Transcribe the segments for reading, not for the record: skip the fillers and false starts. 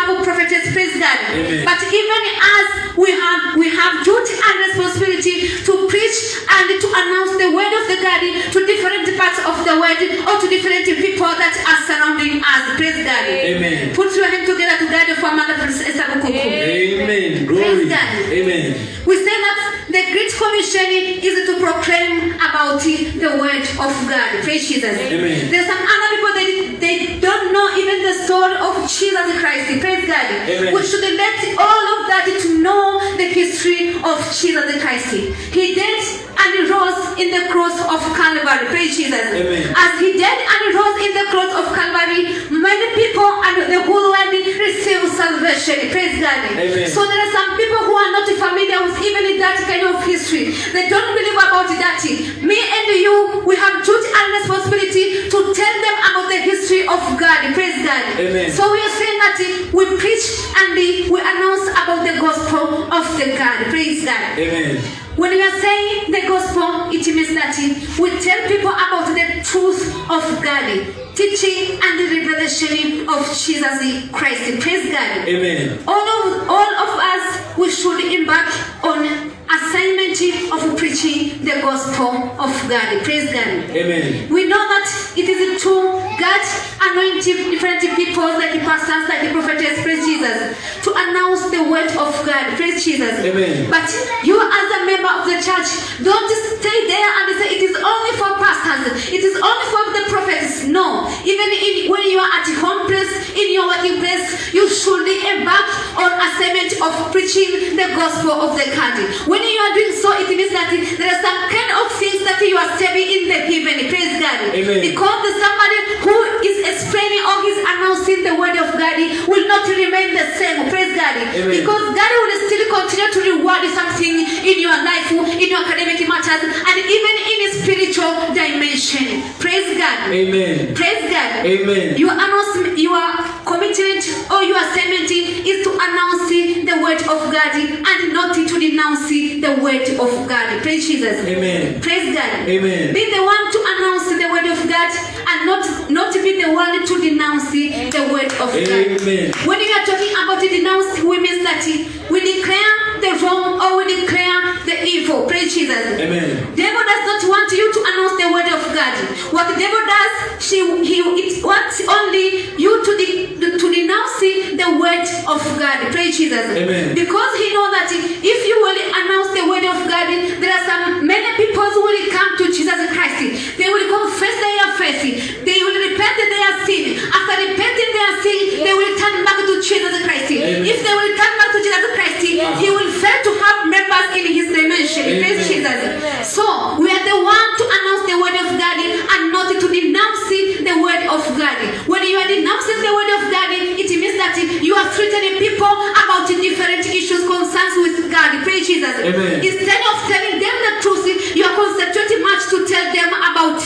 humble prophetess, praise God. Amen. But even as we have duty and responsibility to preach and to announce the word of the God to different parts of the world or to different people that are surrounding us, praise God. Amen. Put your hand together to God for Mother Princess Esther Bukuku. Amen. Glory. Praise God. Amen. We say that the Great Commission is to proclaim about the word of God. Praise Jesus. Amen. There's some other people that they don't know even the story of Jesus Christ. Praise God. Amen. We should let all of that to know the history of Jesus Christ. He died and he rose in the cross of Calvary. Praise Jesus. Amen. As he died and he rose in the cross of Calvary, many people and the whole world receive salvation. Praise God. Amen. So there are some people who are not familiar with even that kind of history. They don't believe about that. Me and you, we have duty and responsibility to tell them about the history of God. Praise God. Amen. So we are saying that we preach and we announce about the gospel of the God. Praise God. Amen. When we are saying the gospel, it means that we tell people about the truth of God, teaching and the revelation of Jesus Christ. Praise God. Amen. All of us, we should embark on assignment of preaching the gospel of God. Praise God. Amen. We know that it is true. God anointed different people like pastors, like prophetess, praise Jesus, to announce the word of God. Praise Jesus. Amen. But you as a member of the church, don't just stay there and say it is only for pastors, it is only for the prophets. No. Even when you are at home place, in your working place, you should embark on assignment of preaching the gospel of the God. When you are doing so, it means that there are some kind of things that you are saving in the heaven. Praise God. Amen. Because there's somebody who is explaining or is announcing the word of God will not remain the same. Praise God. Amen. Because God will still continue to reward something in your life, in your academic matters, and even in a spiritual dimension. Praise God. Amen. Praise God. Amen. Your announcement, your commitment or your assignment is to announce the word of God and not to denounce the word of God. Praise Jesus. Amen. Praise God. Amen. Be the one to announce the word of God and not be the one to denounce the word of God. Amen. When we are talking about denounce, we mean that we declare the wrong or we declare the evil. Praise Jesus. Amen. Devil does not want you to announce the word of God. What the devil does, it wants only you to denounce the word of God. Praise Jesus. Amen. Because he knows that if you will announce the word of God, there are some many people who will come to Jesus Christ. They will confess their faith. They will repent their sin. After repenting their sin, they will turn back to Jesus Christ. Amen. If they will turn back to Jesus Christ, he will fail to have members in his dimension. Praise Jesus. So we are the one to announce the word of God and not to denounce the word of God. When you are denouncing the word of God, it means that you are threatening people about different issues, concerns with God. Praise Jesus. Amen. Instead of telling them the truth, you are concentrating much to tell them about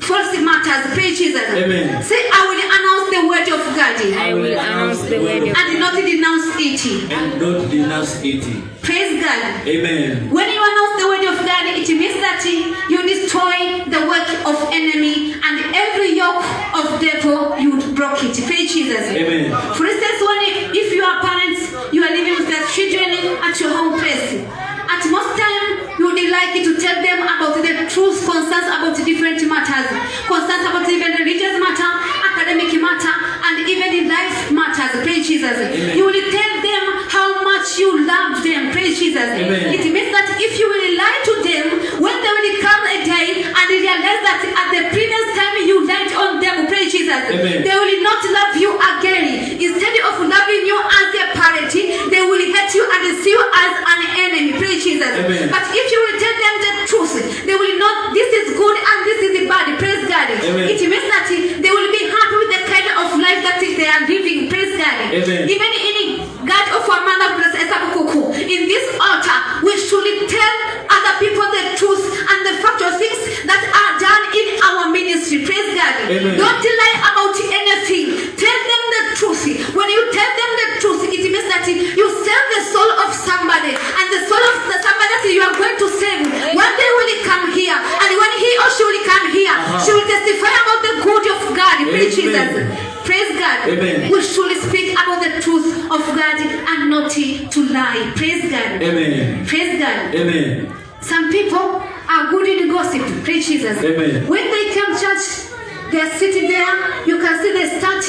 false matters. Praise Jesus. Amen. Say, I will announce the word of God. I will announce the word of And not denounce it. And don't denounce it. Praise God. Amen. When you announce the word of God, it means that you destroy the work of enemy and every yoke of devil, you broke it. Praise Jesus. Amen. For instance, if you are parents, you are living with their children at your home place. At most time, you would like to tell them about the truth, concerns about different matters, concerns about even religious matter, academic matter, and even in life matters. Praise Jesus. Amen. You will tell them how much you love them. Praise Jesus. Amen. It means that if you will lie to them, when they will come a day and they realize that at the previous time you lied on them, praise Jesus, Amen. they will not love you again. Instead of loving you as their parent, they will hate you and see you as an enemy. Praise Jesus. Amen. But if you will tell them the truth, they will not, this is good and this is bad. Praise God. Amen. It means that they will be happy with the kind of life that they are living. Praise God. Amen. Even in God of our Mother Princess Esther Bukuku, in this altar, we should tell other people the truth and the factual things that are done in our ministry. Praise God. Amen. Don't lie about anything. Tell them the truth. When you tell them the truth, it means that you save the soul of somebody, and the soul of somebody that you are going to save, one day will come here, and when he or she will come here, she will testify about the good of God. Praise Amen. Jesus. Praise God. Amen. We should speak about the truth not to lie. Praise God. Amen. Praise God. Amen. Some people are good in gossip. Praise Jesus. Amen. When they come church, they are sitting there. You can see they start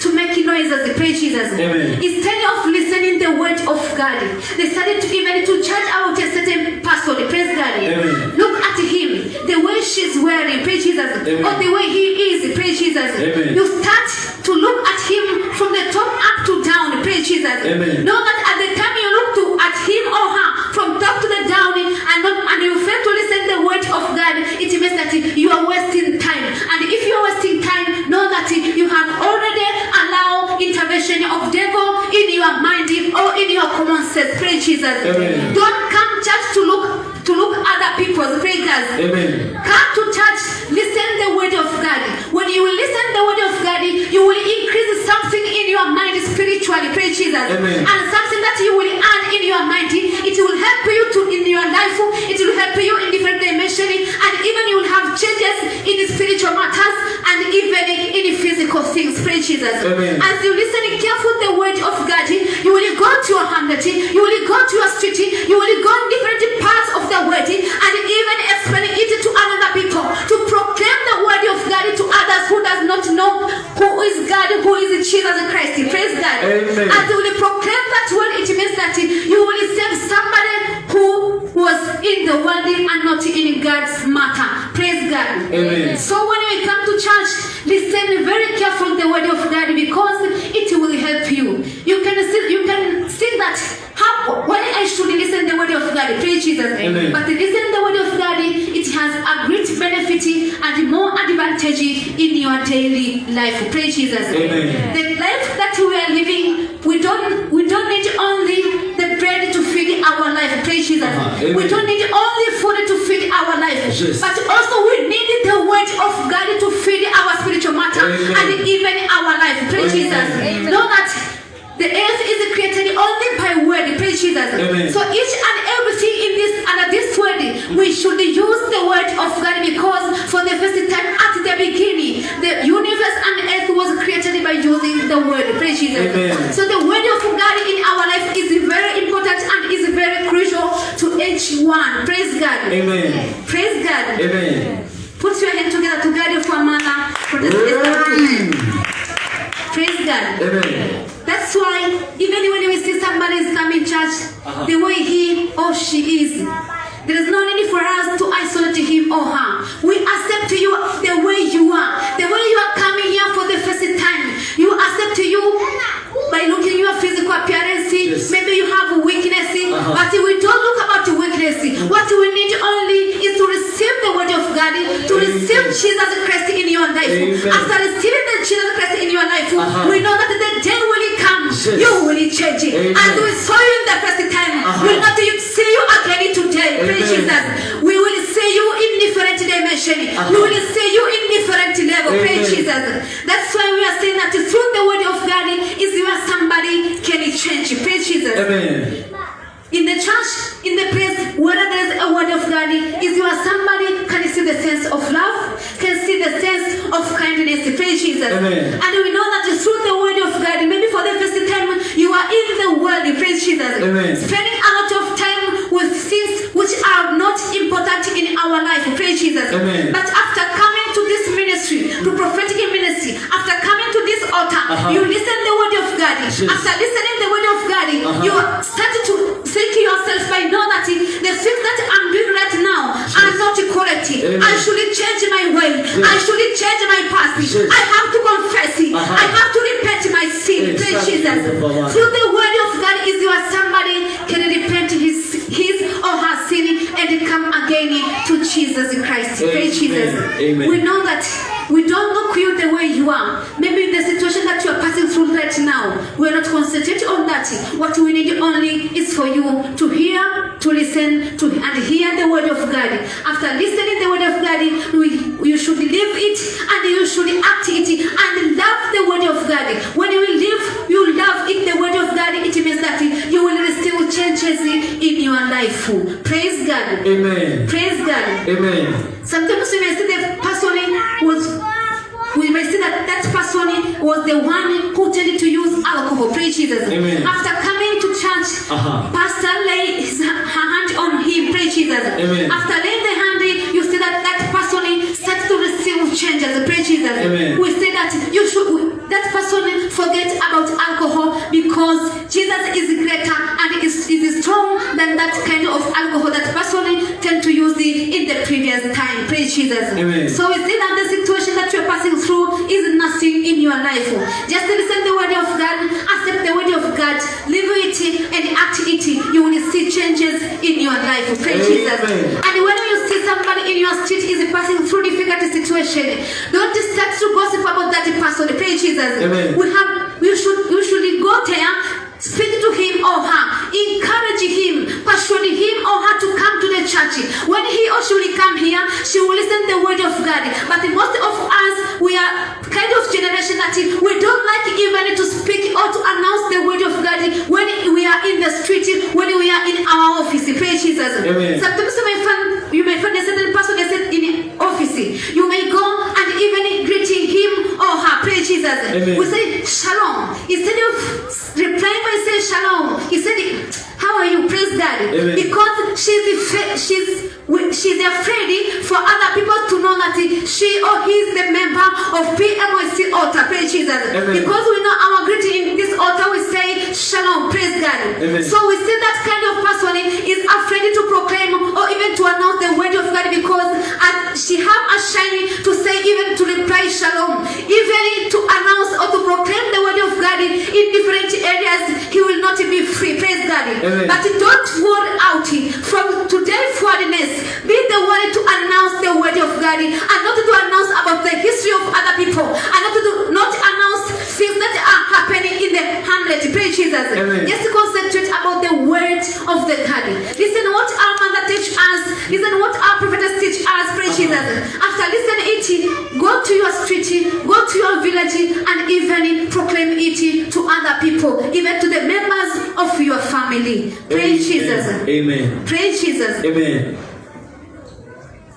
to make noises. Praise Jesus. Amen. Instead of listening the word of God, they started to even to charge out a certain person. Praise God. Amen. Look at him, the way she's wearing. Praise Jesus. Amen. Or the way he is. Praise Jesus. Amen. You start to look at him from the top up to down. Praise Jesus. Amen. Know that at the time you look at him or her from top to the down and you fail to listen the word of God, it means that you are wasting time. And if you are wasting time, know that you have already allowed intervention of devil in your mind or in your common sense. Praise Jesus. Amen. Don't come just to look other people's prayers. Amen. Come to church, listen the word of God. When you will listen the word of God, you will increase something in your mind spiritually. Praise Jesus. Amen. And something that you will add in your mind, it will help you to in your life. It will help you in different dimensions, and even you will have changes in spiritual matters and even in physical things. Praise Jesus. Amen. As you listen careful the word of God, you will go to your hamlet, you will go to your street, you will go in different parts of the word, and even explain it to other people, to proclaim the word of God to others who does not know who is God, who is Jesus Christ. Praise God. Amen. As you will proclaim that word, it means that you will save somebody who was in the world and not in God's matter. Praise God. Amen. So when we come to church, listen very carefully the word of God, because it will help you. You can see that why I should listen the word of God. Praise Jesus. Amen. But listening the word of God, it has a great benefit and more advantage in your daily life. Praise Jesus. Amen. The life that we are living, we don't need only the bread to feed our life. Praise Jesus. Amen. We don't need only food to feed our life, Yes. but also we need the word of God to feed our spiritual matter. Amen. And even our life. Praise Amen. Jesus. Amen. Know that the earth is created only by word. Praise Jesus. Amen. So each and everything in this under this word, we should use the word of God, because for the first time at the beginning, the universe and earth was created by using the word. Praise Jesus. Amen. So the word of God in our life is very important and is very crucial to each one. Praise God. Amen. Praise God. Amen. Put your hand together to God for a mother for the Praise God. Amen. That's why even when we see somebody is coming church, the way he or she is, there is no need for us to isolate him or her. We accept you the way you are. The way you are coming here for the first time. You accept you by looking at your physical appearance. Yes. Maybe you have a weakness, but we don't look about the weakness. What we need only is to receive the word of God, to receive Jesus Christ in your life. Amen. After receiving the Jesus Christ in your life, we know that the day will come, Yes. you will change. Amen. As we saw you in the first time, we will not see you again today. Praise Amen. Jesus. We will see you in different dimension. We will see you in different level. Amen. Praise Jesus. That's why we are saying that through the word of God is where somebody can change. Praise Jesus. Amen. In the church, in the place where there is a word of God, is where somebody can see the sense of love, can see the sense of kindness. Praise Jesus. Amen. And we know that through the word of God, maybe for the first time you are in the world. Praise Jesus. Amen. Spending a lot of time with things which are not important in our life. Praise Jesus. Amen. But after coming to this ministry, to prophetic ministry, after coming to this altar, you listen the word of God. Yes. After listening the word of God, you start to think yourself by know that the things that I'm doing right now are not correct. Amen. I should change my way. I should change my past. Yes. I have to confess. I have to repent my sin. Yes. Praise Jesus. Amen. Through the word of God is where somebody can repent his or her sin and come again to Jesus Christ. Praise Jesus. Amen. We know that we don't look you the way you are. Maybe the situation that you are passing through right now, we are not concentrating on that. What we need only is for you to hear, to listen, and hear the word of God. After listening the word of God, you should live it and you should act it and love the word of God. When you live, you love it, the word of God, it means that you will receive changes in your life. Praise God. Amen. Praise God. Amen. Sometimes we may see the person we may see that person was the one who tended to use alcohol. Praise Jesus. Amen. After coming to church, church, Uh-huh. pastor lay her hand on him, praise Jesus. Amen. After laying the hand, you see that that person starts to receive changes, praise Jesus. Amen. We say that that person forget about alcohol because Jesus is greater and is strong than that kind of alcohol that person tend to use in the previous time, praise Jesus. Amen. So we see that the situation that you're passing through is nothing in your life. Just listen the word of God, accept the word of God, live it and act it. You will see changes in your life. Praise Amen. Jesus. And when you see somebody in your street is passing through difficult situation, don't start to gossip about that person. Praise Jesus. Amen. We should go there, speak to him or her, encourage him, persuade him or her to come to the church. When he or she will come here, she will listen the word of God. But most of us, we are kind of generation that we don't like even to speak or to announce the word of God when we are in the street, when we are in our office. Praise Jesus. Amen. Sometimes you may find a certain person in office. You may go and even greeting him or her. Praise Jesus. Amen. We say shalom. Instead of replying by saying shalom, he said, how are you? Praise God. Amen. Because she's afraid for other people to know that she or he is the member of PMOC altar. Praise Jesus. Amen. Because we know our greeting in this altar, we say shalom. Praise God. Amen. So we see that kind of person is afraid to proclaim or even to announce the word of God because she have a shame to say even to reply shalom, even to announce or to proclaim the word of God in different areas, he will not be free. Praise God. Amen. But don't worry out from today forwardness. Be the one to announce the word of God and not to announce about the history of other people and not announce things that are happening in the hamlet. Praise Jesus. Amen. Just concentrate about the word of the God. Listen what our mother teach us. Listen what our prophetess teach us. Praise Jesus. After listening it, go to your street, go to your village and even proclaim it to other people, even to the members of your family. Praise Jesus. Amen. Praise Jesus. Amen.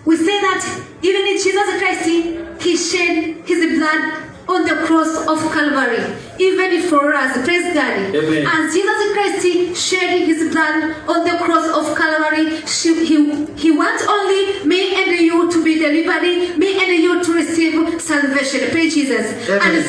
We say that even in Jesus Christ, he shed his blood on the cross of Calvary, even for us. Praise God. Amen. And Jesus Christ shed his blood on the cross of Calvary. He wants only me and you to be delivered, me and you to receive salvation. Praise Jesus. Amen.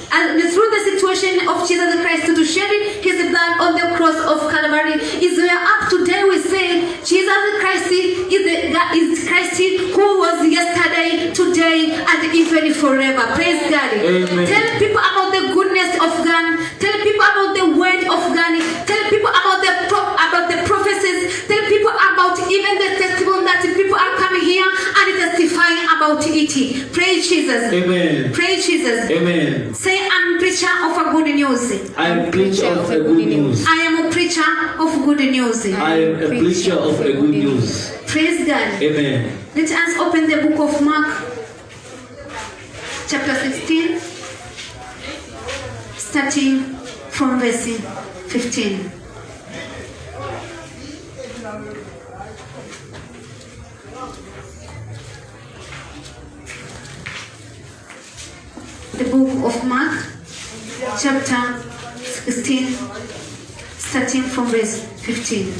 And through the situation of Jesus Christ to shed his blood on the cross of Calvary is where up today we say Jesus Christ is Christ who was yesterday, today, and even forever. Praise God. Amen. Tell people about the goodness of God. Tell people about the word of God. Tell people about the prophecies. Tell people about even the testimony that people are coming here and testifying about it. Praise Jesus. Amen. Praise Jesus. Amen. Say, I'm a preacher of a good news. I am preacher of a good news. I am a preacher of good news. I am a preacher of a good news. Praise God. Amen. Let us open the book of Mark, chapter 16, starting from verse 15. The book of Mark, chapter 16, starting from verse 15.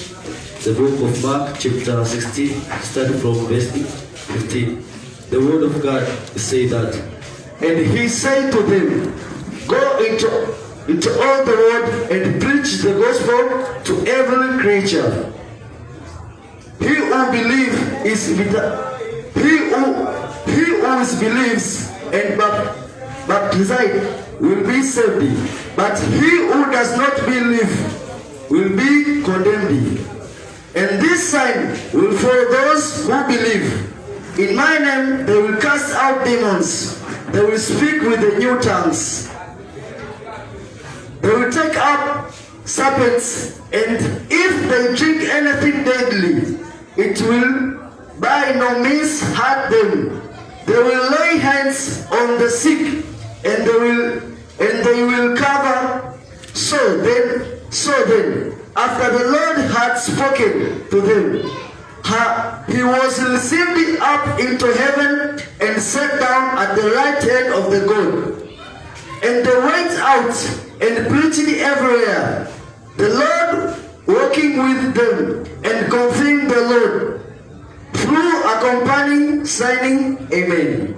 The book of Mark, chapter 16, starting from verse 15. The word of God says that, And he said to them, Go into all the world and preach the gospel to every creature. He who believes believes and baptized will be saved, but he who does not believe will be condemned. And this sign will follow those who believe. In my name they will cast out demons. They will speak with the new tongues. They will take up serpents, and if they drink anything deadly, it will by no means hurt them. They will lay hands on the sick, and they will recover. So then, after the Lord had spoken to them, he was received up into heaven and sat down at the right hand of the God. And they went out and preached everywhere, the Lord walking with them and confirming the Lord through accompanying signing. Amen.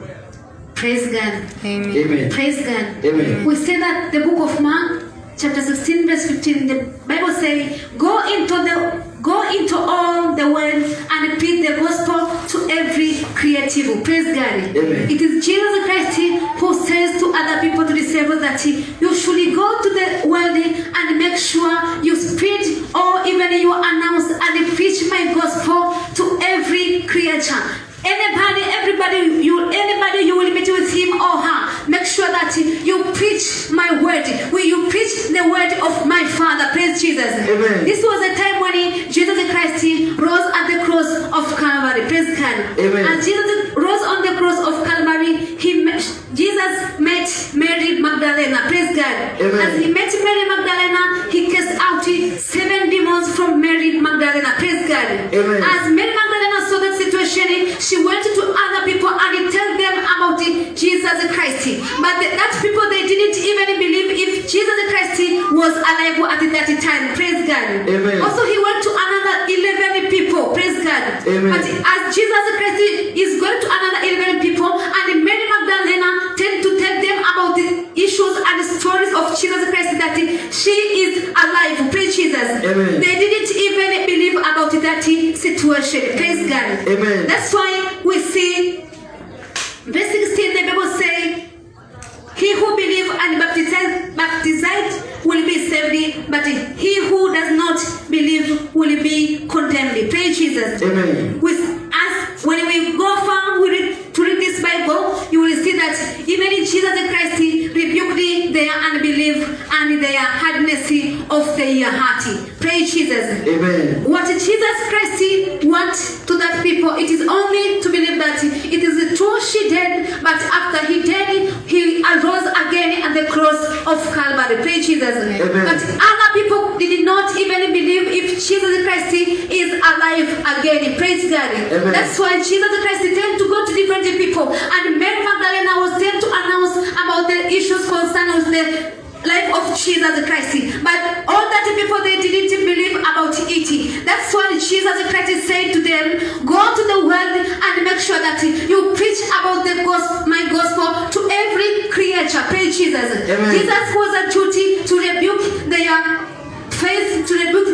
Praise God. Amen. Amen. Praise God. Amen. We say that the book of Mark, chapter 16, verse 15, the Bible says, go into all the world and preach the gospel to every creative. Praise God. Amen. It is Jesus Christ who says to other people, to disciples, that you should go to the world and make sure you spread or even you announce and preach my gospel to every creature. Anybody you will meet with him or her, make sure that you preach my word. Will you preach the word of my Father? Praise Jesus. Amen. This was a time when Jesus Christ rose at the cross of Calvary. Praise God. Amen. And Jesus rose on the cross of Calvary. Jesus met Mary Magdalena. Praise God. Amen. As he met Mary Magdalena, he cast out 7 demons from Mary Magdalena. Praise God. Amen. As Mary Magdalena saw that situation, she went to other people and tell them about Jesus Christ. But that people, they didn't even believe if Jesus Christ was alive at that time. Praise God. Amen. Also, he went to another 11 people. Praise God. Amen. But as Jesus Christ is going to another 11 people, and Mary Magdalena tend to tell them about the issues and the stories of Jesus Christ, that she is alive. Praise Jesus. Amen. They didn't even believe about that situation. Praise God. Amen. That's why we see verse 16, the Bible say, he who believes and baptized will be saved, but he who does not believe will be condemned. Praise Jesus. Amen. When we go far to read this Bible, you will see that even Jesus Christ rebuked their unbelief and their hardness of their heart. Praise Jesus. Amen. What Jesus Christ wants to that people, it is only to believe that it is true she died, but after he died, he arose again at the cross of Calvary. Praise Jesus. Amen. But other people did not even believe if Jesus Christ is alive again. Praise God. Amen. That's why Jesus Christ tend to go to different people, and Mary Magdalena was tend to announce about the issues concerning the life of Jesus Christ. But all that people, they didn't believe about it. That's why Jesus Christ said to them, go to the world and make sure that you preach about the gospel, my gospel, to every creature. Praise Jesus. Amen. Jesus was a duty to rebuke their faith, to rebuke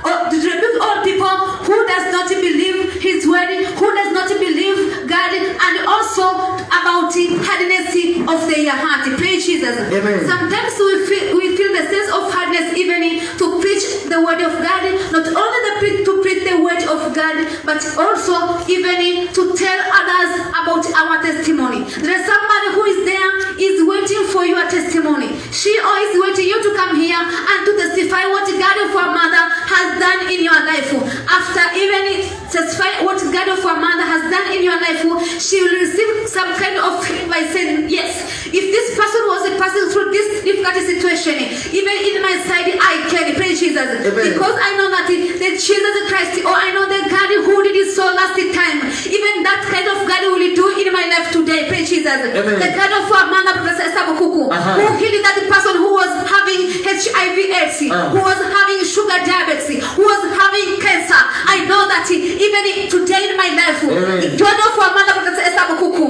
all people who does not believe his word, who does not believe God, and also about the hardness of their heart. Praise Jesus. Amen. Sometimes we feel the sense of hardness even to preach the word of God, not only to preach the word of God, but also even to tell others about our testimony. There is somebody who is there, is waiting for your testimony. She or is waiting you to come here and to testify what God of our mother has done in your life. After even testify what God of our mother has done in your life, she will receive some kind of feeling by saying, yes, if this person was passing through this difficult situation, even in my side, I can. Praise Jesus. Amen. Because I know that the Jesus Christ, or I know the God who did it so last time, even that kind of God will do in my life today. Praise Jesus. Amen. The God of our mother, Professor Esther Bukuku, who healed that person who was having HIV/AIDS, who was having sugar diabetes, who was having cancer. I know that even today in my life, God of our mother, Professor Esther Bukuku,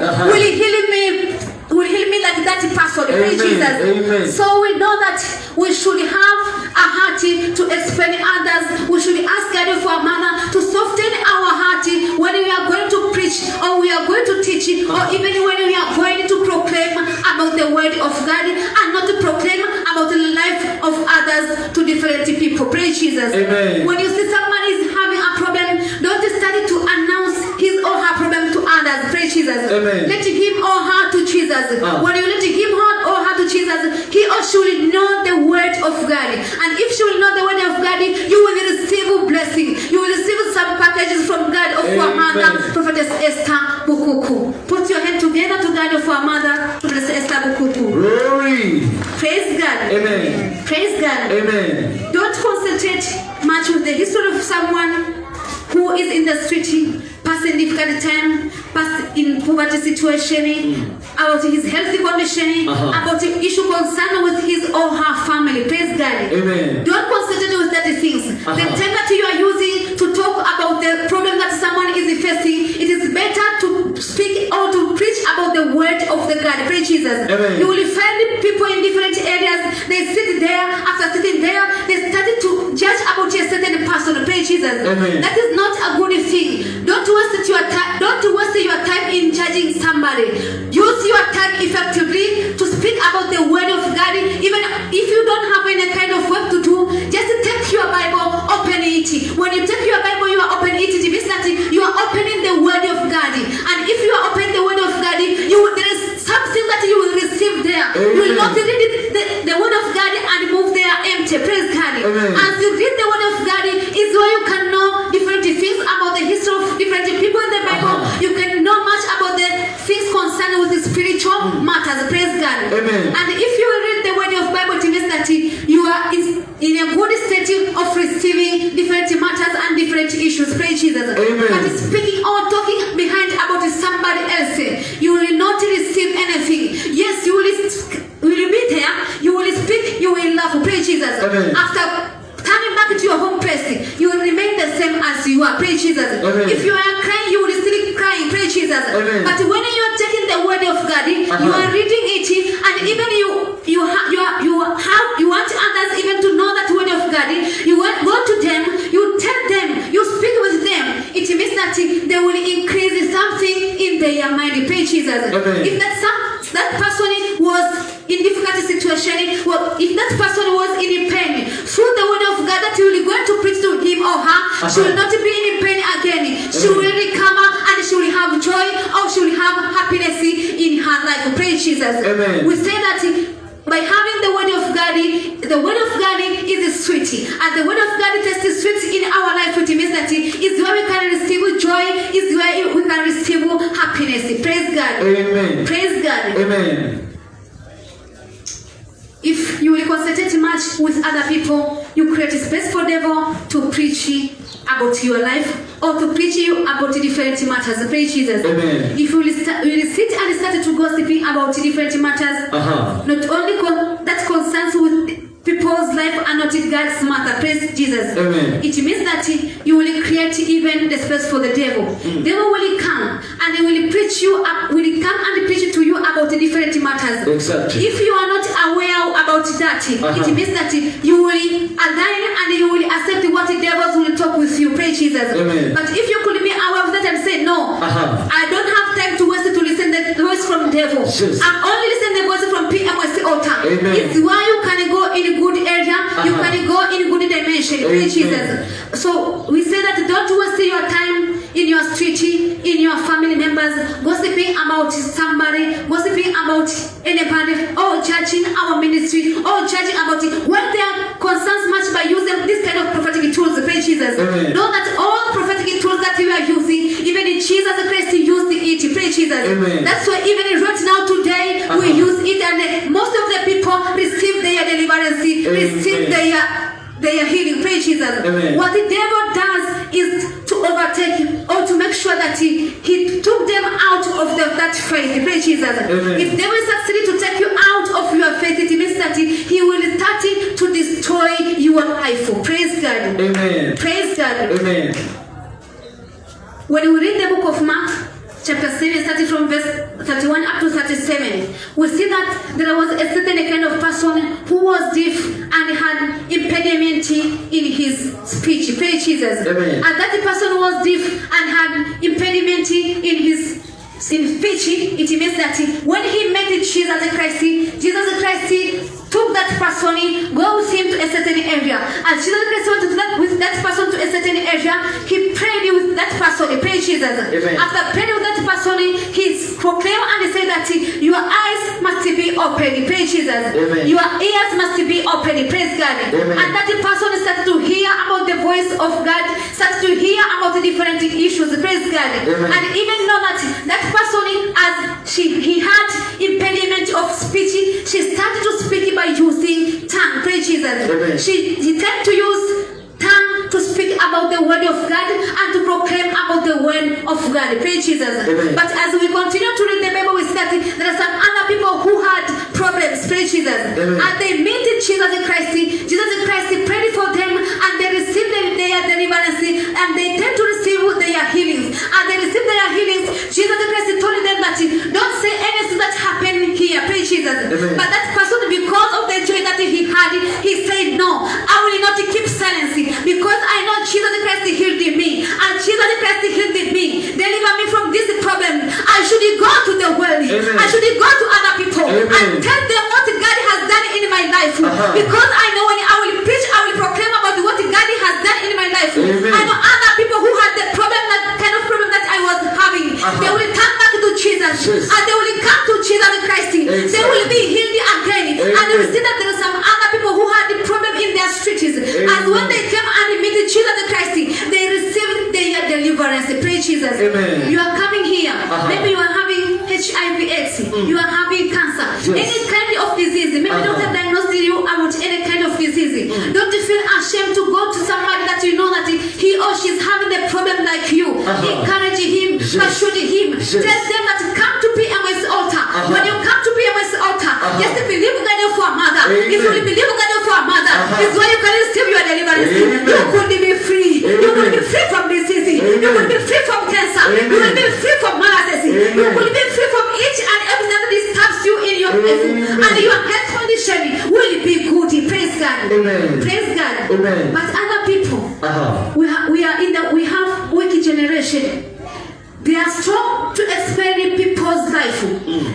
will heal me like that person. Praise Jesus. Amen. So we know that we should have a heart to explain others. We should ask God for our mother to soften our heart when we are going to preach, or we are going to teach, or even when we are going to proclaim about the word of God, and not to proclaim about the life of others to different people. Praise Jesus. Amen. When you see somebody is having a problem, don't study to announce his or her problem to others. Praise Jesus. Amen. Let him or her to Jesus. When you let him or her to Jesus, he or she will know the word of God. And if she will know the word of God, you will receive blessing. You will receive some packages from God of our mother, Prophetess Esther Bukuku. Put your hand together to God of our mother, Prophetess Esther Bukuku. Glory. Praise God. Amen. Praise God. Amen. Don't concentrate much with the history of someone. who is in the street, passing difficult time, passed in poverty situation, about his healthy condition, about the issue concerned with his or her family. Praise God. Amen. Don't concentrate with that things. The time that you are using to talk about the problem that someone is facing, it is better to speak or to preach about the word of the God. Praise Jesus. Amen. You will find people in different areas. They sit there. After sitting there, they started to judge about a certain person. Praise Jesus. Amen. That is not a good thing. Don't waste your time. Don't waste your time in judging somebody. Use your time effectively to speak about the word of God. Even if you don't have any kind of work to do, just take your Bible, open it. When you take your Bible, you are opening it. It means that you are opening the word of God. And if you are opening the word of God, there is something that you will receive there. You will not read the word of God and move there empty. Praise God. Amen. As you read the word of God, is where you can know different things about the history of different people in the Bible. You can know much about the things concerned with the spiritual matters. Praise God. Amen. And if you read the word of Bible, it means that you are in a good state of receiving different matters and different issues. Praise Jesus. Amen. But speaking or talking behind about somebody else, you will not receive anything. Yes, you will be there, you will speak, you will laugh. Praise Jesus. Amen. After turning back to your home place, you will remain the same as you are. Praise Jesus. Amen. If you are crying, you will still crying. Praise Jesus. Amen. But when you are taking the word of God, you are reading it, and even you want others even to know that word of God. You go to them, you tell them, you speak with them. It means that they will increase something in their mind. Praise Jesus. Amen. If that person was in difficult situation, well, if that person was in pain, through the word of God that you will going to preach to him or her, she will not be in pain again. She will recover and she will have joy, or she will have happiness in her life. Praise Jesus. Amen. We say that by having the word of God is sweet, and the word of God tastes sweet in our life. It means that is where we can receive joy, is where we can receive happiness. Praise God. Amen. Praise God. Amen. If you will concentrate much with other people, you create a space for devil to preach about your life or to preach you about different matters. Praise Jesus. Amen. If you will sit and start to gossiping about different matters, not only that concerns with people's life and not God's matter. Praise Jesus. Amen. It means that you will create even the space for the devil. Devil will come and he will preach you up, will come and preach to you about different matters. Exactly. If you are not aware about that, it means that you will align and you will accept what the devils will talk with you. Praise Jesus. Amen. But if you could be aware of that and say, no, I don't have time to waste to listen the voice from devil. Yes. I'm only listening the voice from PMSC altar. Amen. It's why you can go in a good area, you can go in a good dimension. Praise Jesus. So we say that don't waste your time in your street, in your family members, gossiping about somebody, gossiping about anybody, or judging our ministry, or judging about it. When they are concerned much by using this kind of prophetic tools, praise Jesus. Amen. Know that all prophetic tools that you are using, even in Jesus Christ used it. Praise Jesus. Amen. That's why even right now today we use it, and most of the people receive their deliverance, receive their healing. Praise Jesus. Amen. What the devil does is to overtake or to make sure that he took them out of that faith. Praise Jesus. Amen. If devil succeeds to take you out of your faith, it means that he will start to destroy your life. Praise God. Amen. Praise God. Amen. When we read the book of Mark, chapter 7, starting from verse 31 up to 37, we see that there was a certain kind of person who was deaf and had impediment in his speech. Praise Jesus. Amen. And that person was deaf and had impediment in his speech. It means that when he met Jesus Christ took that person, go with him to a certain area. And Jesus Christ went with that person to a certain area. He prayed with that person. Praise Jesus. Amen. After praying with that person, he proclaimed and he said that your eyes must be open. Praise Jesus. Amen. Your ears must be open. Praise God. Amen. And that person started to hear about the voice of God, started to hear about the different issues. Praise God. Amen. And even know that person, as he had impediment of speech, she started to speak by using tongue. Praise Jesus. Amen. He tried to use tongue to speak about the word of God and to proclaim about the word of God. Praise Jesus. Amen. But as we continue to read the Bible, we see that there are some other people who had problems. Praise Jesus. Amen. And they met Jesus Christ. Jesus Christ prayed for them and they received their deliverance and they tend to receive their healings. And they received their healings. Jesus Christ told them that don't say anything that happened here. Praise Jesus. Amen. But that person, because of the joy that he had, he said, no, I will not keep silence because I know Jesus Christ healed me. And Jesus Christ healed me. Deliver me from this problem. I should go to the world. Amen. I should go to other people Amen. and tell them what God has done in my life. Because I know when I will preach, I will proclaim about what God has done in my life. Amen. I know other people who had the problem, that kind of problem that I was having. They will come back to Jesus. Yes. And they will come to Jesus Christ. Exactly. They will be healed again. Amen. And they will see that there are some other people who had the problem in their streets. And when they came and met Jesus Christ, they received their deliverance. Praise Jesus. Amen. You are coming here. Maybe you are having HIV/AIDS. You are having cancer. Yes. Any kind of disease. Maybe don't have diagnosed you about any kind of disease. Don't you feel ashamed to go to somebody that you know that he or she is having the problem like you. Encourage him, Yes. pursue him. Yes. Tell them that come to PMS altar. When you come to PMS altar, just believe God for a mother. If you believe God for a mother, it's why you can receive your deliverance. Amen. You could be free. You Amen. could be free from disease. You could be free from cancer. You will be free from malaise. You Amen. will be free from each and everything that disturbs you in your life. Amen. And your health condition will be good. Praise God. Amen. Praise God. Amen. But other people, we have weak generation. They are strong to explain people's life.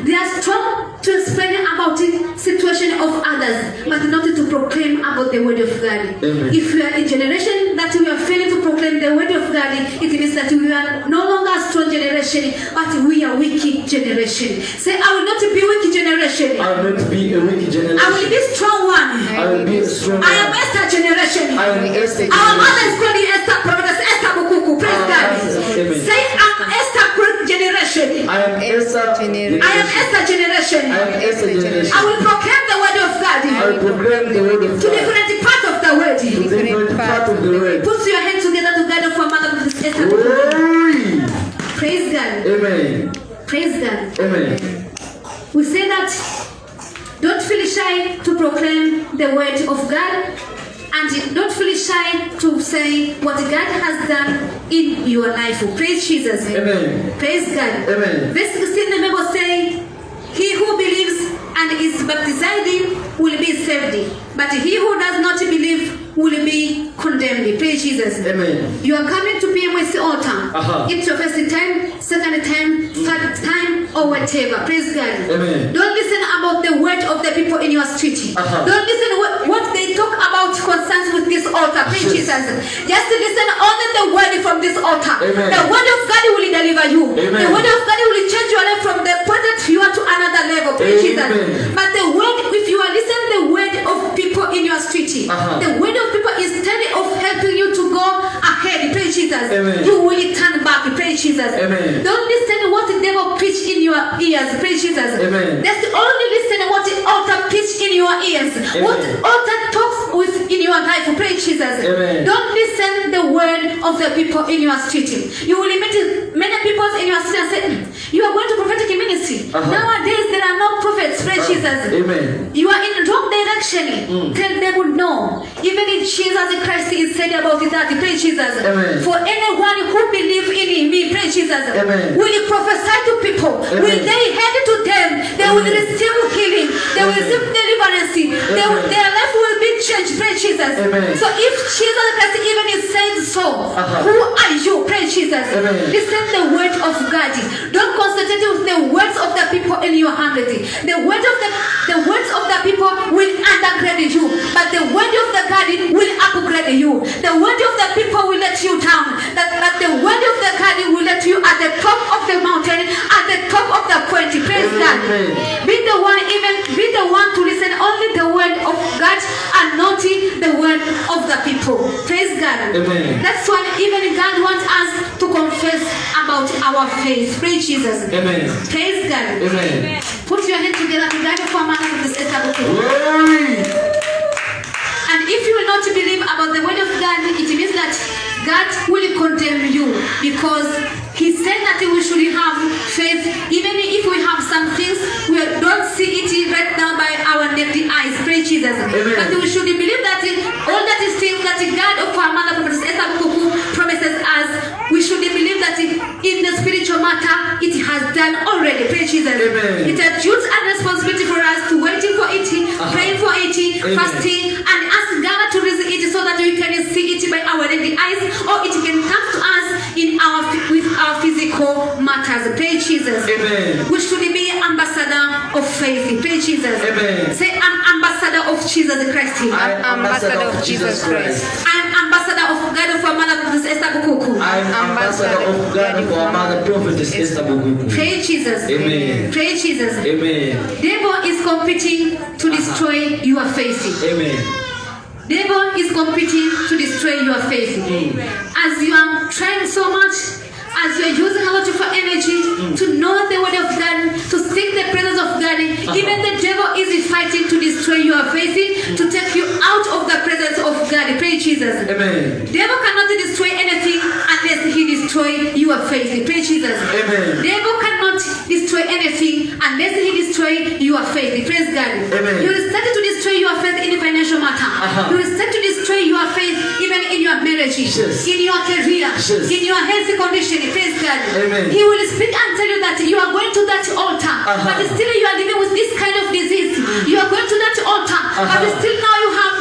They are strong to explain about the situation of others, but not to proclaim about the word of God. Amen. If we are a generation that we are failing to proclaim the word of God, it means that we are no longer a strong generation, but we are weak generation. Say, I will not be weak generation. I will not be a weak generation. I will be strong one. I will be a strong I am one. Esther generation. I am Esther Our mother generation. is called Esther, prophetess Esther Bukuku. Praise God. Amen. Say, I'm Esther generation. I am Esther generation. I am Esther generation. I am Esther generation. I will proclaim the word of God I will proclaim the word of to God. different parts of the word. To different part of the word. Put your hands together for Mother Esther Bukuku. Glory. Praise God. Amen. Praise God. Amen. We say that don't feel shy to proclaim the word of God. And don't feel shy to say what God has done in your life. Praise Jesus. Amen. Praise God. Amen. Verse 16, the Bible say, he who believes and is baptized will be saved, but he who does not believe will be condemned. Praise Jesus. Amen. You are coming to PMS altar. It's your first time, second time, third time, or whatever. Praise God. Amen. Don't listen about the word of the people in your street. Don't listen what they talk about concerns with this altar. Praise Jesus. Just listen only the word from this altar. Amen. The word of God will deliver you. Amen. The word of God will change your life from the point that you are to another level. Praise Jesus. Amen. But the word, if you are listening the word of people in your street, the word of people instead of helping you to go ahead, praise Jesus, Amen. you will turn back, praise Jesus. Amen. Don't listen what the devil preach in your ears, praise Jesus. Amen. Just only listen what the altar preach in your ears. Amen. What altar talks with in your life, praise Jesus. Amen. Don't listen the word of the people in your street. You will meet many people in your street and say, you are going to prophetic ministry. Nowadays there are no prophets, praise Jesus. Amen. You are in wrong direction. Tell them no. Even if Jesus Christ is said about that, praise Jesus. Amen. For anyone who believes in me, praise Jesus, Amen. will prophesy to people. Amen. Will they hand to them? They will receive healing. They will receive deliverance. Their life will be changed, praise Jesus. Amen. So if Jesus Christ even is saying so, who are you, praise Jesus? Amen. Listen the word of God. Don't concentrate with the words of the people in your hand. The words of the people will undergrade you, but the word of the God will upgrade you. The word of the people will let you down. But the word of the God will let you at the top of the mountain, at the top of the point. Praise God. Be the one to listen only the word of God and not the word of the people. Praise God. Amen. That's why even God wants us to confess about our faith. Praise Jesus. Amen. Praise God. Amen. Put your hand together to God for a man of this Esther. Glory. And if you will not believe about the word of God, it means that God will condemn you, because He said that we should have faith, even if we have some things we don't see it right now by our naked eyes. Praise Jesus. But we should believe that all that is things that God of our mother prophetess Esther Bukuku promises us, we should believe that in the spiritual matter it has done already. Praise Jesus. It's a duty and responsibility for us to waiting for it, praying for it, fasting, and ask God to reveal it so that we can see it by our naked eyes, or it can come to us in with our physical matters. Praise Jesus. We should be ambassador of faith. Praise Jesus. Say, I'm ambassador of Jesus Christ. I'm ambassador of Jesus Christ. I'm ambassador of God of our mother prophetess Esther Bukuku. I'm ambassador of God for our mother prophetess Esther Bukuku. Praise Jesus. Amen. Praise Jesus. Amen. Devil is competing to destroy your faith. Amen. Devil is competing to destroy your faith. As you are trying so much, as you are using a lot of energy to know the word of God, to seek the presence of God, even the devil is fighting to destroy your faith, to take you out of the presence of God. Praise Jesus. Amen. Devil cannot destroy anything unless he destroy your faith. Praise Jesus. Amen. Devil cannot destroy anything unless he destroy your faith. Praise God. Amen. He will start to destroy your faith in the financial matter. He will start to destroy your faith even in your marriage, in your career, in your health condition. Praise God. Amen. He will speak and tell you that you are going to that altar, but still you are living with this kind of disease. You are going to that altar, but still now you have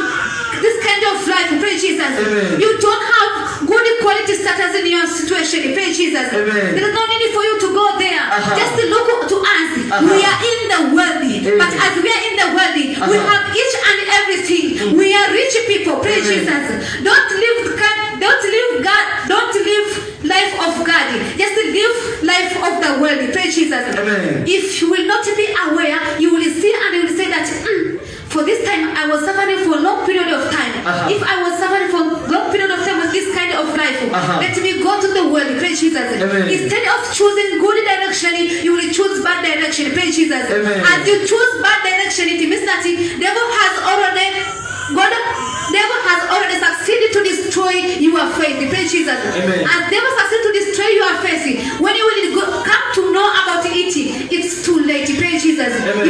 this kind of life. Praise Jesus. Amen. You don't have good quality status in your situation. Praise Jesus. Amen. There is no need for you to go there. Just look to us. We are in the world, but as we are in the world, we have each and everything. We are rich people. Praise Jesus. Don't live God. Don't live life of God. Just live life of the world. Praise Jesus. Amen. If you will not be aware, you will see and you will say that for this time I was suffering for a long period of time. If I was suffering for a long period of time with this kind of life, let me go to the world. Praise Jesus. Amen. Instead of choosing good direction, you will choose bad direction. Praise Jesus. Amen. As you choose bad direction, it means that devil has already succeeded to destroy your faith. Praise Jesus. Amen. As devil succeeded to destroy your faith, when you will come to know about it, it's too late. Praise Jesus. Amen.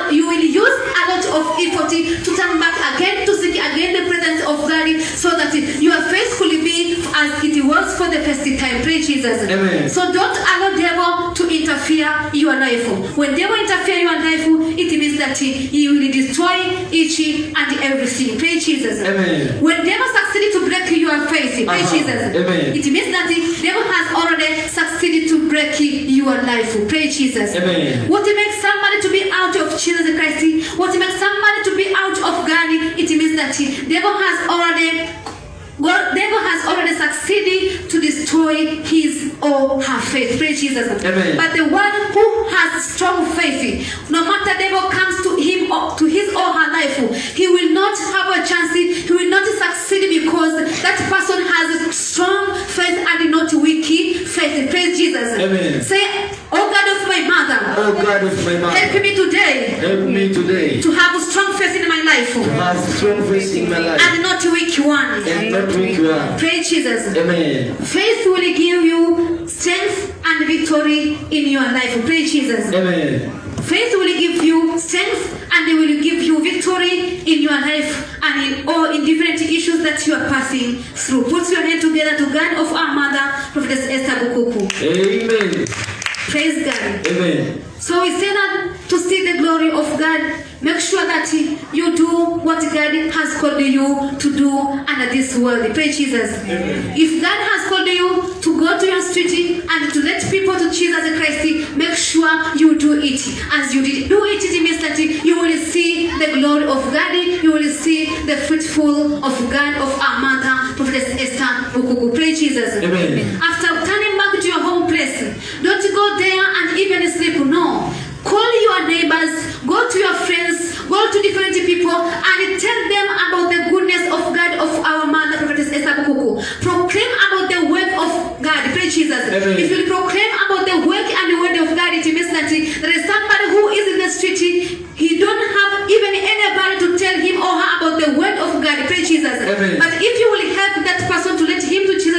You will use a lot of effort to turn back again, to seek again the presence of God, so that your faith could be as it was for the first time. Praise Jesus. Amen. So don't allow devil to interfere your life. When devil interfere your life, it means that he will destroy each and everything. Praise Jesus. Amen. When devil succeeded to break your faith, praise Jesus. Amen. It means that the devil has already succeeded to break your life. Praise Jesus. Amen. What makes somebody to be out of Jesus Christ? What makes somebody to be out of God? It means that devil has already succeeded to destroy his or her faith. Praise Jesus. Amen. But the one who has strong faith, no matter devil comes to him or to his or her life, he will not have a chance. He will not succeed, because that person has strong faith and not weak faith. Praise Jesus. Amen. Say, oh God of my mother, Oh God of my mother, help me today help me today to have strong faith in my life to have strong faith in my life and not weak one. and not weak one. Praise Jesus. Amen. Faith will give you strength and victory in your life. Praise Jesus. Amen. Faith will give you strength and it will give you victory in your life and in different issues that you are passing through. Put your hand together to God of our mother, Prophetess Esther Bukuku. Amen. Praise God. Amen. So we say that to see the glory of God, make sure that you do what God has called you to do under this world. Praise Jesus. Amen. If God has called you to go to your street and to let people to Jesus Christ, make sure you do it. As you do it, it means that you will see the glory of God. You will see the fruitful of God of our mother, Prophetess Esther Bukuku. Praise Jesus. Amen. After turning back to your home place, don't go there and even sleep. No. Call your neighbors, go to your friends, go to different people and tell them about the goodness of God of our mother, Prophetess Esther Bukuku. Proclaim about the work of God. Praise Jesus. Amen. If you proclaim about the work and the word of God, it means that there is somebody who is in the street, he don't have even anybody to tell him or her about the word of God. Praise Jesus. Amen. But if you will help that person to let him to Jesus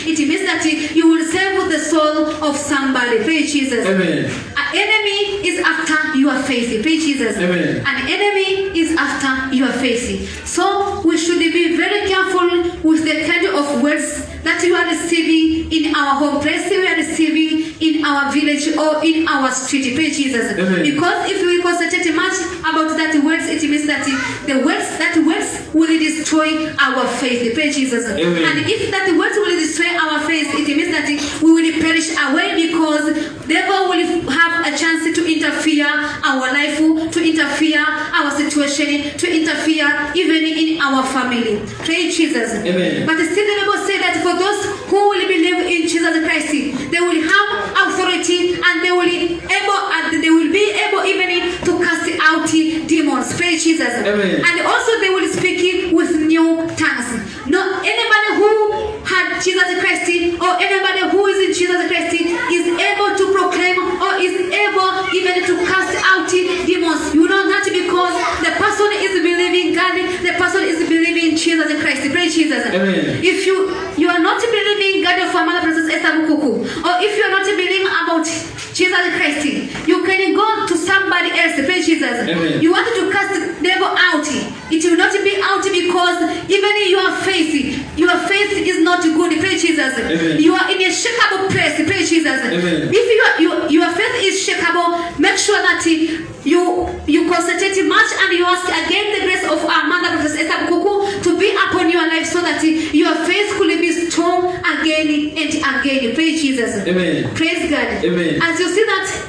it means that you will save the soul of somebody. Praise Jesus. Amen. An enemy is after your faith. Praise Jesus. Amen. An enemy is after your faith. So we should be very careful with the kind of words that you are receiving in our home place, we are receiving in our village or in our street. Praise Jesus. Amen. Because if we concentrate much about that words, it means that the words will destroy our faith. Praise Jesus. Amen. And if that words will destroy our faith, it means that we will perish away because devil will have a chance to interfere our life, to interfere our situation, to interfere even in our family. Praise Jesus. Amen. But still the Bible says that for those who will believe in Jesus Christ, they will have authority and they will be able even to cast out demons. Praise Jesus. Amen. And also they will speak with new tongues. No, anybody who had Jesus Christ or anybody who is in Jesus Christ is able to proclaim or is able even to cast out demons. You know that because the person is believing God, the person is believing Jesus Christ. Praise Jesus. Amen. If you are not believing God of our Mother Princess Esther Bukuku, or if you are not believing about Jesus Christ, you can go to somebody else. Praise Jesus. Amen. You want to cast the devil out. It will not be out because even your faith is not good. Praise Jesus. Amen. You are in a shakeable place. Praise Jesus. Amen. If your faith is shakeable, make sure that you concentrate much and you ask again the grace of our Mother Princess Esther Bukuku to be upon your life so that your faith could be strong again and again. Praise Jesus. Amen. Praise God. Amen. As you see that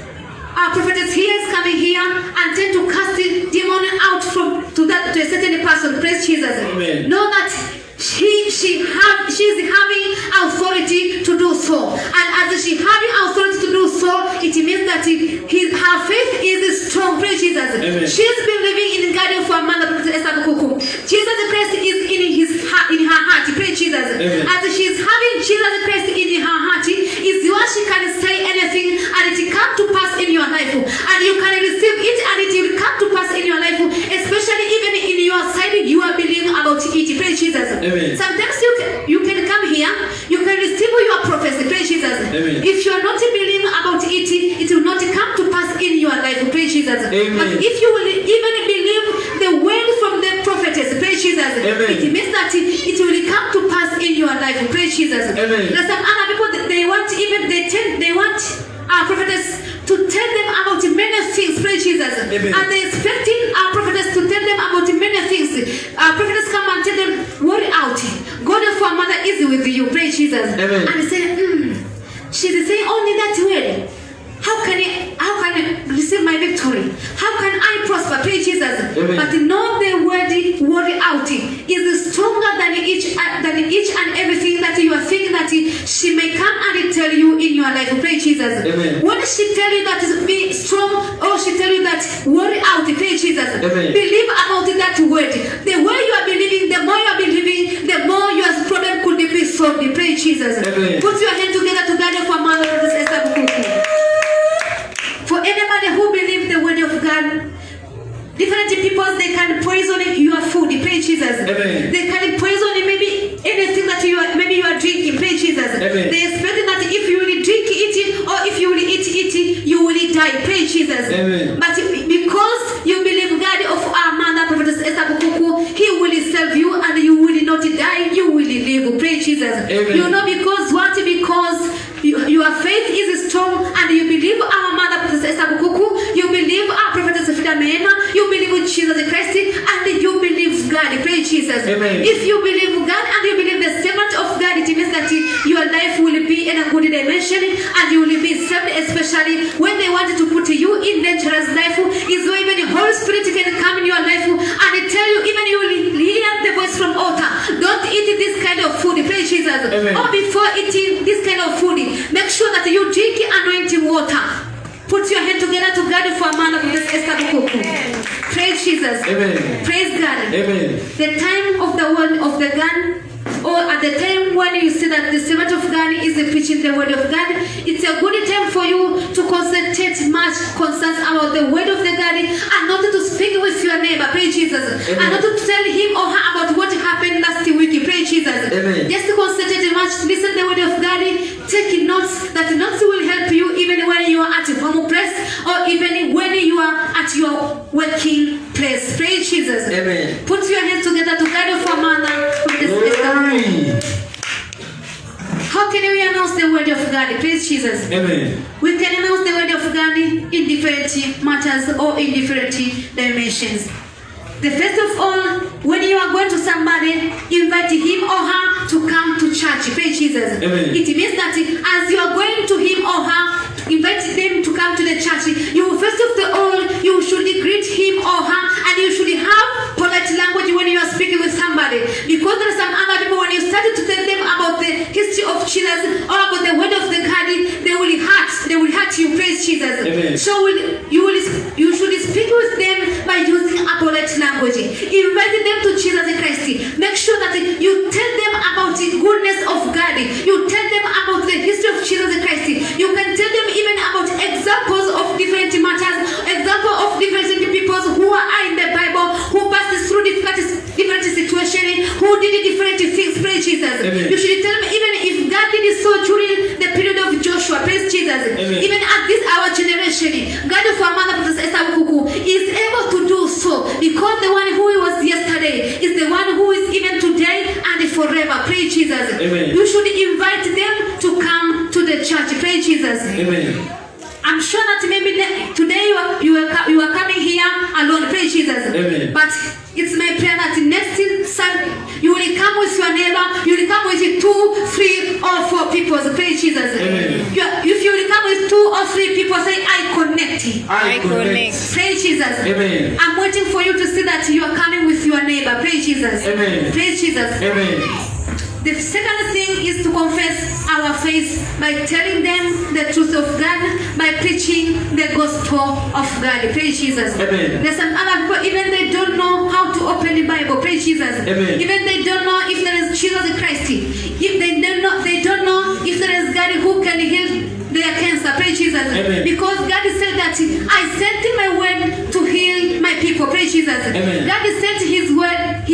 our prophetess here is coming here and tend to cast the demon out to a certain person. Praise Jesus. Amen. Know that she is having authority to do so, and as she having authority to do so, it means that her faith is strong. Praise Jesus. Amen. She is believing in God for Mother Esther Bukuku. Jesus Christ is in her heart. Praise Jesus. Amen. As she is having Jesus Christ in her heart, is what she can say anything and it come to pass in your life, and you can receive it and it will come to pass in your life, especially even in your side you are believing about it. Praise Jesus. Amen. Sometimes you can come here, you can receive your prophecy. Praise Jesus. Amen. If you are not believing about it, it will not come to pass in your life. Praise Jesus. Amen. But if you will even believe the word from the prophetess, praise Jesus, Amen. it means that it will come to pass in your life. Praise Jesus. Amen. There's some other people they want our prophetess to tell them about many things. Praise Jesus. Amen. And they're expecting our prophetess to tell them about many things. Our prophetess come and tell them, worry out. God of our mother is with you. Praise Jesus. Amen. And they say, she's saying only that word. How can I receive my victory? How can I prosper? Praise Jesus. Amen. But know the word worry out is stronger than each and everything that you are thinking that she may come and tell you in your life. Praise Jesus. Amen. When she tell you that be strong, or she tell you that worry out, praise Jesus. Amen. Believe about that word. The way you are believing, the more you are believing, the more your problem could be solved. Praise Jesus. Amen. Put your hand together to God for Mother Princess Esther Bukuku. For anybody who believes the word of God, different people, they can poison your food. Praise Jesus. Amen. They can poison maybe anything that you are drinking. Praise Jesus. Amen. They expect that if you will drink it or if you will eat it, you will die. Praise Jesus. Amen. But because you believe God of our Mother Prophetess Esther Bukuku, He will serve you and you will not die. You will live. Praise Jesus. Amen. You know because what? Because your faith is strong and you believe our Mother Prophetess Esther Bukuku, you believe our Prophetess Frida Mena, you believe in Jesus Christ, and you believe God. Praise Jesus. Amen. If you believe God and you believe the servant of God, it means that your life will be in a good dimension and you will be saved, especially when they want to put you in dangerous life. Is when even the Holy Spirit can come in your life and tell you, even you will hear the voice from altar. Don't eat this kind of food. Praise Jesus. Amen. Or before eating this kind of food, make sure that you drink anointing water. Put your hand together to God for a man of this Esther Bukuku. Praise Jesus. Amen. Praise God. Amen. The time of the word of the gun, or at the time when you see that the servant of God is preaching the word of God, it's a good time for you to concentrate much concerns about the word of the God and not to speak with your neighbor. Praise Jesus. Amen. And not to tell him or her about what happened last week. Praise Jesus. Amen. Just concentrate much. Listen the word of God. Praise Jesus. Amen. We can announce the word of God in different matters or in different dimensions. The first of all, when you are going to somebody, invite him or her to come to church. Praise Jesus. Amen. It means that as you are going to him or her, invite them to come to the church. You first of all, you should greet him or her, and you should have polite language when you are speaking with somebody. Because there are some other people, when you started to tell them about the history of Jesus or about the word of the God, they will hurt you. Praise Jesus. Amen. So you should speak with them by using a polite language. Invite them to Jesus Christ. Make sure that you tell them about the goodness of God. You tell them about the history of Jesus Christ. You can tell them even about examples of different matters, examples of different people who are in the Bible, who passed through different situations, who did different things. Praise Jesus. Amen. You should tell them even if God did it so during the period of Joshua. Praise Jesus. Amen. Even at this our generation, God of our mother Prophetess Esther Bukuku is able to do so, because the one who was yesterday is the one who is even today and forever. Praise Jesus. Amen. You should invite them to come to the church. Praise Jesus. Amen. I'm sure that maybe today you are coming here alone. Praise Jesus. Amen. But it's my prayer that next Sunday you will come with your neighbor. You will come with 2, 3, or 4 people. Praise Jesus. Amen. If you will come with 2 or 3 people, say I connect. I connect. Praise Jesus. Amen. I'm waiting for you to see that you are coming with your neighbor. Praise Jesus. Amen. Praise Jesus. Amen. The second thing is to confess our faith by telling them the truth of God, by preaching the gospel of God. Praise Jesus. Amen. There's some other people, even they don't know how to open the Bible. Praise Jesus. Amen. Even they don't know if there is Jesus Christ. If they don't know if there is God who can heal their cancer. Praise Jesus. Amen. Because God said that I sent my word to heal my people. Praise Jesus. Amen. God sent his word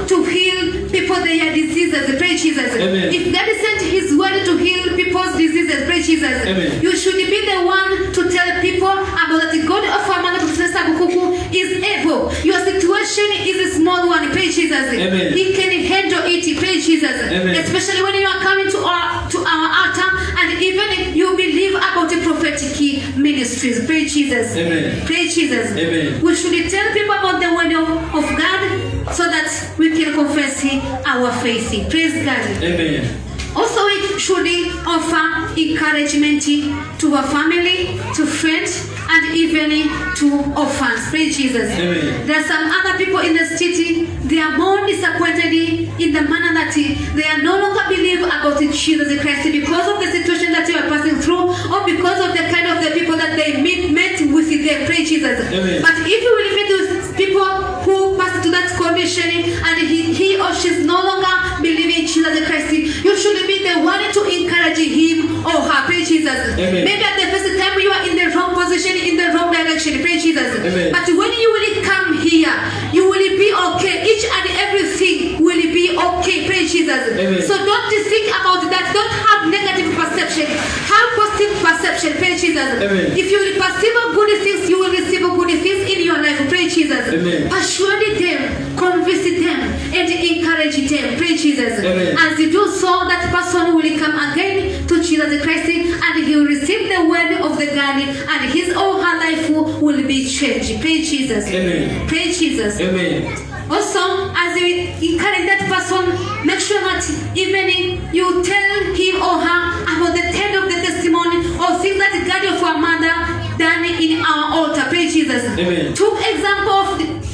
to heal people their diseases. Praise Jesus. Amen. If God sent his word to heal people's diseases, praise Jesus. Amen. You should be the one to tell people about the God of our mother Prophetess Esther Bukuku is able. Your situation is a small one. Praise Jesus. Amen. He can handle it. Praise Jesus. Amen. Especially when you are coming to our altar, and even if you believe about the prophetic ministries. Praise Jesus. Amen. Praise Jesus. Amen. We should tell people about the word of God so that we can confess our faith. Praise God. Amen. Also, we should offer encouragement to our family, to friends, and even to orphans. Praise Jesus. Amen. There are some other people in the city, they are more disappointed in the manner that they are no longer believe about Jesus Christ because of the situation that you are passing through, or because of the kind of the people that they met with them. Praise Jesus. Amen. But if you will meet with people who pass to that condition and he or she is no longer believing in Jesus Christ, you should be the one to encourage him or her. Praise Jesus. Amen. Maybe at the first time you are in the wrong position, in the wrong direction. Praise Jesus. Amen. But when you will come here, you will be okay. Each and everything will be okay. Praise Jesus. Amen. So don't think about that. Don't have negative perception. Have positive perception. Praise Jesus. Amen. If you will perceive good things, you will receive good things in your life. Praise Jesus. Amen. Persuade them, convince them, and encourage them. Praise Jesus. Amen. As you do so, that person will come again to Jesus Christ, and he will receive the word of the God, and his or her life will be changed. Praise Jesus. Amen. Praise Jesus. Amen. Also, as you encourage that person, make sure that even you tell him or her about the end of the testimony or things that God of our mother done in our altar. Praise Jesus. Amen.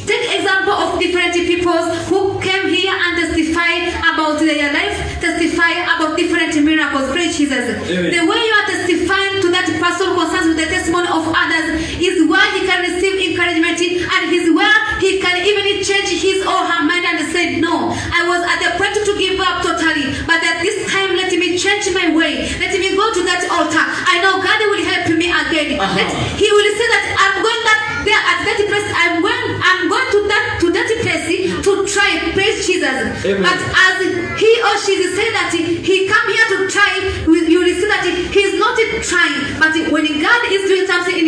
Take example of different people who came here and testify about their life, testify about different miracles. Praise Jesus. Amen. The way you are testifying to that person concerns with the testimony of others is where he can receive encouragement, and is where he can even change his or her mind and say, no, I was at the point to give up totally, but at this time let me change my way. Let me go to that altar. I know God will help me again. He will say that I'm going there at that place. I'm going to that place to try. Praise Jesus. Amen. But as he or she say that he come here to try, you will see that he is not trying. But when God is doing something in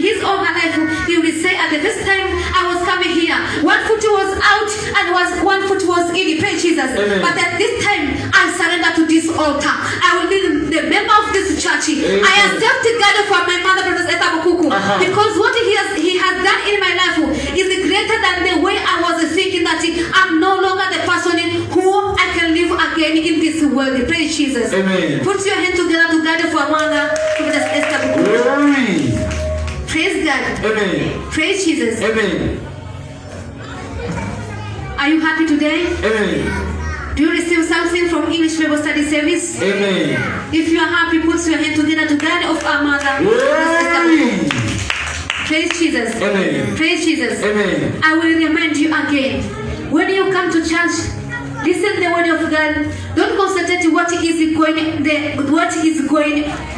his own life, he will say, at the first time I was coming here, one foot was out and one foot was in. Praise Jesus. Amen. But at this time I surrender to this altar. I will be the member of church. I accept God for my mother, Prophetess Esther Bukuku, because what he has done in my life is greater than the way I was thinking that I'm no longer the person who I can live again in this world. Praise Jesus. Amen. Put your hand together to God for mother, Prophetess Esther Bukuku. Glory. Praise God. Amen. Praise Jesus. Amen. Are you happy today? Amen. Do you receive something from English Bible Study Service? Amen. If you are happy, put your hand together to God of our mother. Glory. Praise Jesus. Amen. Praise Jesus. Amen. I will remind you again. When you come to church, listen the word of God. Don't concentrate what is going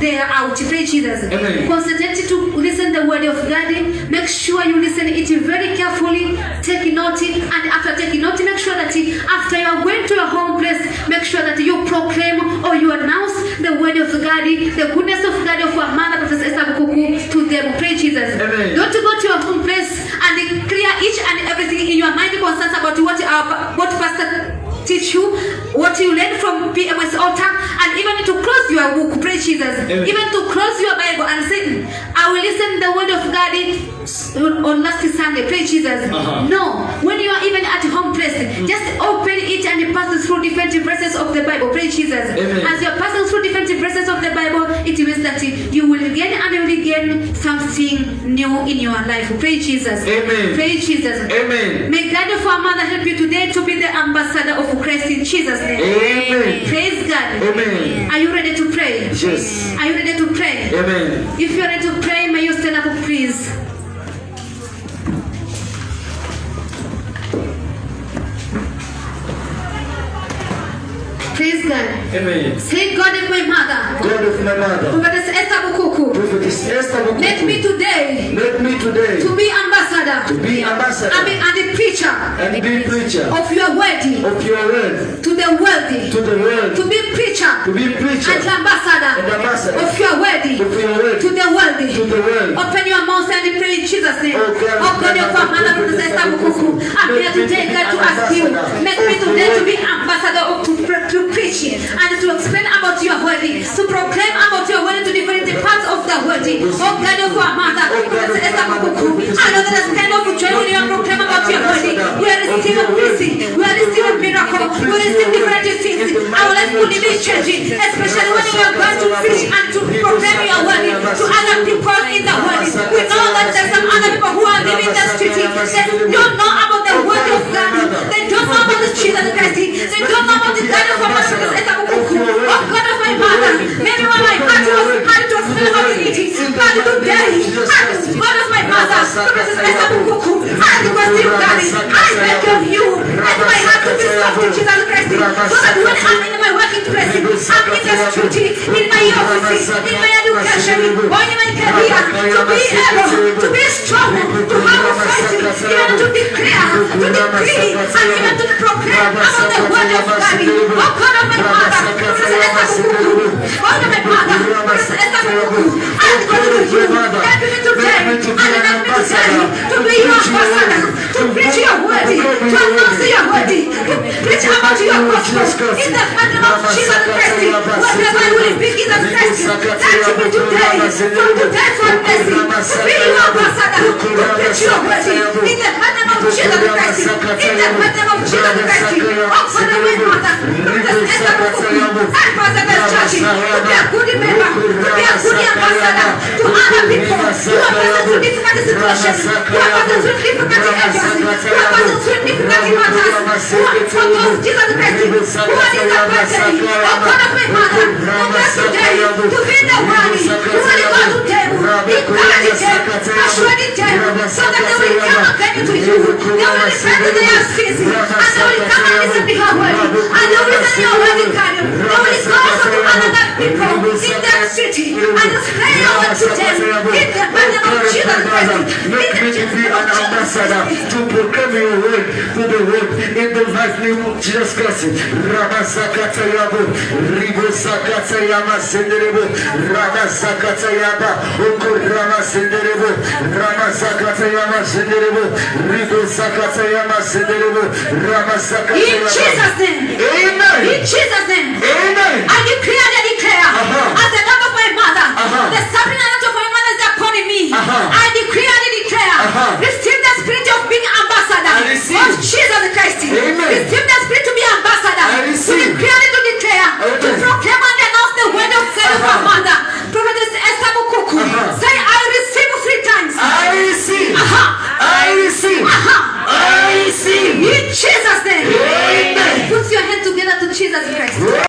there out. Praise Jesus. Amen. Concentrate to listen the word of God. Make sure you listen it very carefully. Take note, and after taking note, make sure that after you are going to your home place, make sure that you proclaim or you announce the word of God, the goodness of God of our mother, Prophetess Esther Bukuku, to them. Praise Jesus. Amen. Don't go to your home place and clear each and everything in your mind concerns about what pastor teach you, what you learn from PMS altar, and even to close your book. Praise Jesus. Amen. Even to close your Bible and say, I will listen the word of God on last Sunday. Praise Jesus. No, when you are even at home place, just open it and pass through different verses of the Bible. Praise Jesus. Amen. As you are passing through different verses of the Bible, it means that you will gain and you will gain something new in your life. Praise Jesus. Amen. Praise Jesus. Amen. May God of our mother help you today to be the ambassador of Christ in Jesus' name. Amen. Praise God. Amen. Are you ready to pray? Yes. Are you ready to pray? Amen. If you are ready to pray, may you stand up, please. Praise God. Amen. Say, God of my mother, God of my mother, Prophetess Esther Bukuku, Prophetess Esther Bukuku, let me today let me today to be ambassador to be ambassador and the preacher and be preacher of your word of your word to the world, to the world, to be preacher to be preacher and ambassador and ambassador of your word of your word to the world. to the world. Open your mouth and pray in Jesus' name. Oh God, Oh God, your Father, Prophetess Esther Bukuku, I'm here today, God, to ask you, make me today to be ambassador of to preach and to explain about your word, to proclaim about your word to different parts of the world. Oh God, your Father, Prophetess Esther Bukuku, I know that there's kind of joy when you proclaim about your word. We are receiving blessing, we are receiving miracle, we are receiving different things. Our life will be changing, especially when you are going to preach and to proclaim your word to other people in the world. We know that there's some other people who are living the street. They don't know about the word of God. They don't know about the Jesus Christ. They don't know about the God of our mother, Esther Bukuku. Oh God of my mother, maybe when my heart was filled with it, but today, God of my mother, Prophetess Esther Bukuku, I request you, Daddy, I beg of you, let my heart to be soft to Jesus Christ, so that when I'm in my working place, I'm in the street, in my office, in my education, or in my career, to be able, to be strong, to have a fight, even to declare, to decree, and even to proclaim about the word of God. Oh God of my mother, Prophetess Esther Bukuku, God of my mother, Prophetess Esther Bukuku, I go to you, help me today, and help me today, to be your ambassador, to preach your word, to announce your word, to preach about your gospel, in the name of Jesus Christ, whatever I will speak in the Christ, that me today, from today for mercy, to be your ambassador, to preach your word, in the name of Jesus Christ, in the name of Jesus Christ, oh Father, my mother, Prophetess Esther Bukuku, help us as a church, to be a good member, to be a good ambassador, to other people, who are present through difficult situations, who are present through difficult areas, who are present through difficult matters, who are for those Jesus Christ, who are disappointed, oh God of my mother, help us today, to be the one who will go to them, encourage them, persuade them, so that they will come again to you, they will repent of their sins, and they will come and listen to your word, and they will listen to your word in God, they will go also to other people in that city, and spread your word to them, in the name of Jesus Christ, Make me to be an ambassador to proclaim your word to the world in the mighty name of Jesus Christ. Ramasakata Yabo, Ribo Sakata Yama Senderebo, Ramasakata Yaba, Oko Rama Senderebo, Ramasakata Yama Senderebo, Ribo Sakata Yama Senderebo, Ramasakata in Yama. Jesus' name.